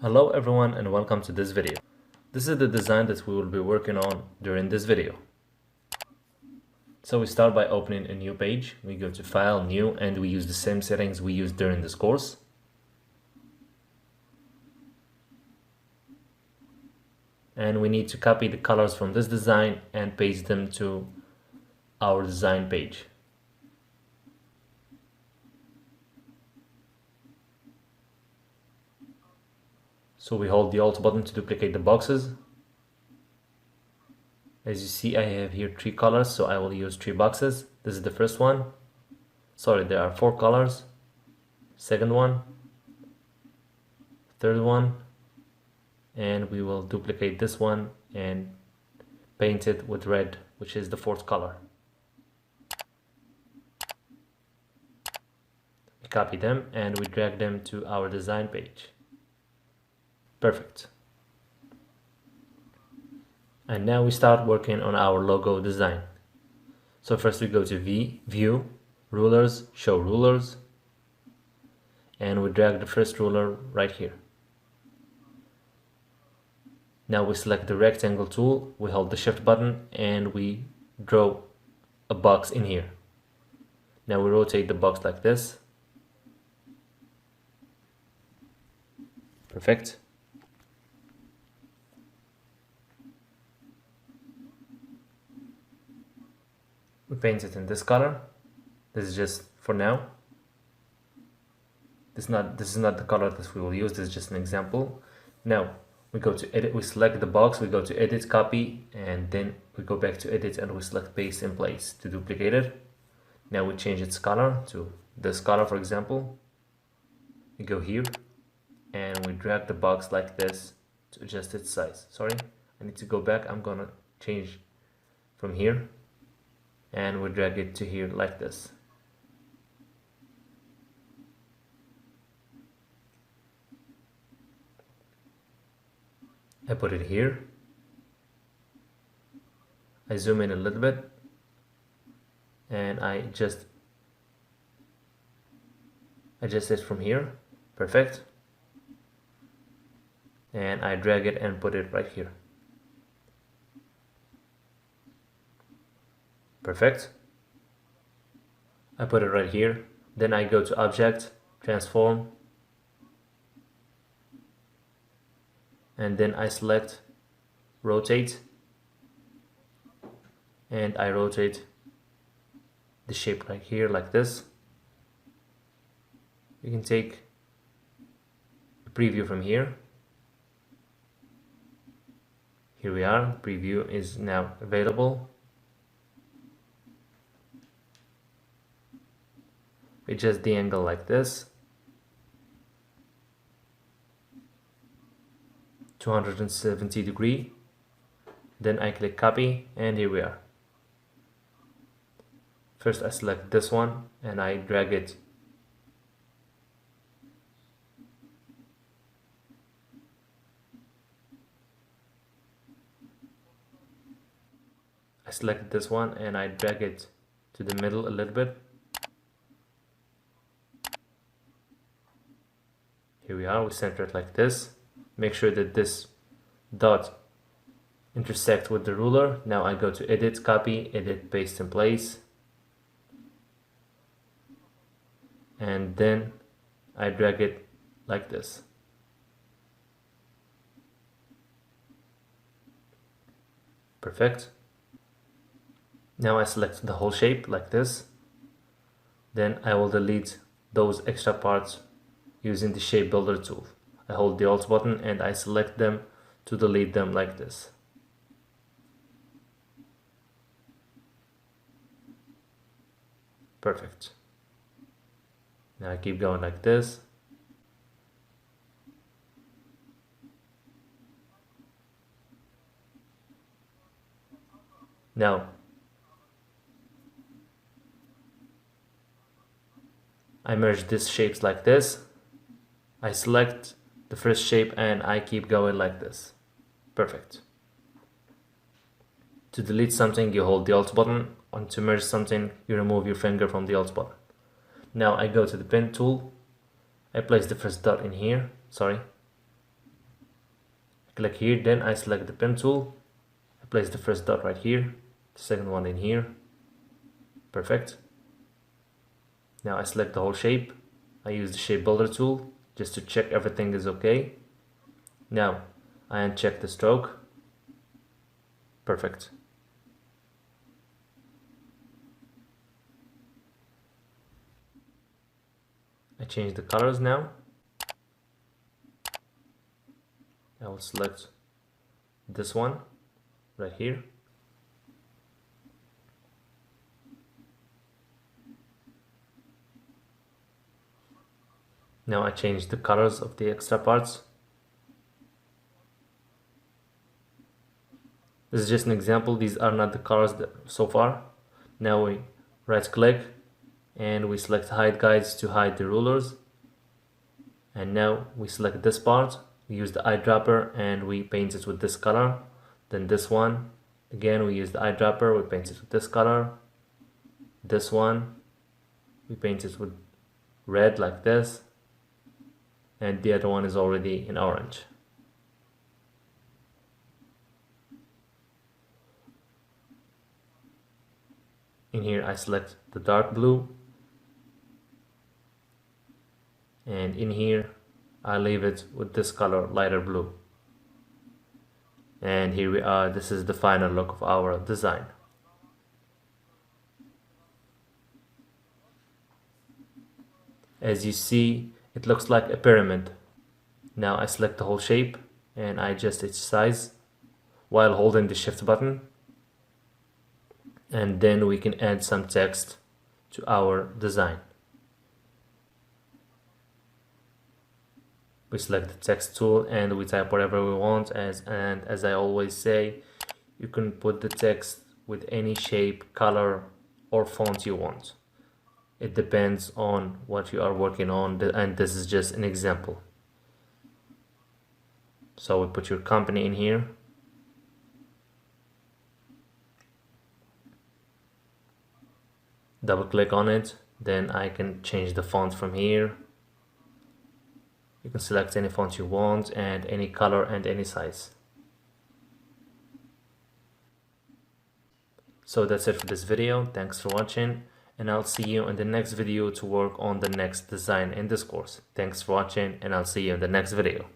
Hello everyone and welcome to this video. This is the design that we will be working on during this video. So we start by opening a new page. We go to File, New, and we use the same settings we used during this course. And we need to copy the colors from this design and paste them to our design page. So we hold the Alt button to duplicate the boxes. As you see, I have here 3 colors, so I will use 3 boxes. This is the first one. Sorry, there are 4 colors. Second one, third one, and we will duplicate this one and paint it with red, which is the 4th color. We copy them and we drag them to our design page. Perfect. And now we start working on our logo design. So first we go to View, Rulers, Show Rulers, and we drag the first ruler right here. Now we select the rectangle tool, we hold the Shift button, and we draw a box in here. Now we rotate the box like this. Perfect. We paint it in this color. This is just for now. This is not the color that we will use. This is just an example. Now we go to edit. We select the box. We go to edit, copy, and then we go back to edit and we select paste in place to duplicate it. Now we change its color to this color, for example. We go here and we drag the box like this to adjust its size. Sorry, I need to go back. I'm gonna change from here. And we drag it to here like this. I put it here. I zoom in a little bit and I just adjust it from here. Perfect. And I drag it and put it right here. Perfect. I put it right here. Then I go to Object, Transform, and then I select Rotate, and I rotate the shape right here like this. You can take a preview from here. Here we are. Preview is now available. Adjust the angle like this, 270 degree. Then I click copy and here we are. First I select this one and I drag it and I drag it to the middle a little bit. Here we are, we center it like this. Make sure that this dot intersects with the ruler. Now I go to edit, copy, edit, paste in place. And then I drag it like this. Perfect. Now I select the whole shape like this. Then I will delete those extra parts using the Shape Builder tool. I hold the Alt button and I select them to delete them like this. Perfect. Now I keep going like this. Now I merge these shapes like this. I select the first shape and I keep going like this. Perfect. To delete something, you hold the Alt button, and to merge something, you remove your finger from the Alt button. Now I go to the pen tool, I place the first dot in here, sorry, Click here, then I select the pen tool. I place the first dot right here, the second one in here. Perfect. Now I select the whole shape. I use the shape builder tool just to check everything is okay. Now I uncheck the stroke. Perfect. I change the colors now. I will select this one right here. Now I change the colors of the extra parts. This is just an example. These are not the colors so far. Now we right click and we select hide guides to hide the rulers. And now we select this part. We use the eyedropper and we paint it with this color. Then this one, again we use the eyedropper, we paint it with this color. This one, we paint it with red like this. And the other one is already in orange. In here I select the dark blue, and in here I leave it with this color, lighter blue. And here we are. This is the final look of our design. As you see, it looks like a pyramid. Now I select the whole shape and I adjust its size while holding the shift button. And then we can add some text to our design. We select the text tool and we type whatever we want, and as I always say, you can put the text with any shape, color or font you want. It depends on what you are working on, and this is just an example. So we put your company in here. Double click on it, then I can change the font from here. You can select any font you want and any color and any size. So that's it for this video. Thanks for watching, and I'll see you in the next video to work on the next design in this course. Thanks for watching, and I'll see you in the next video.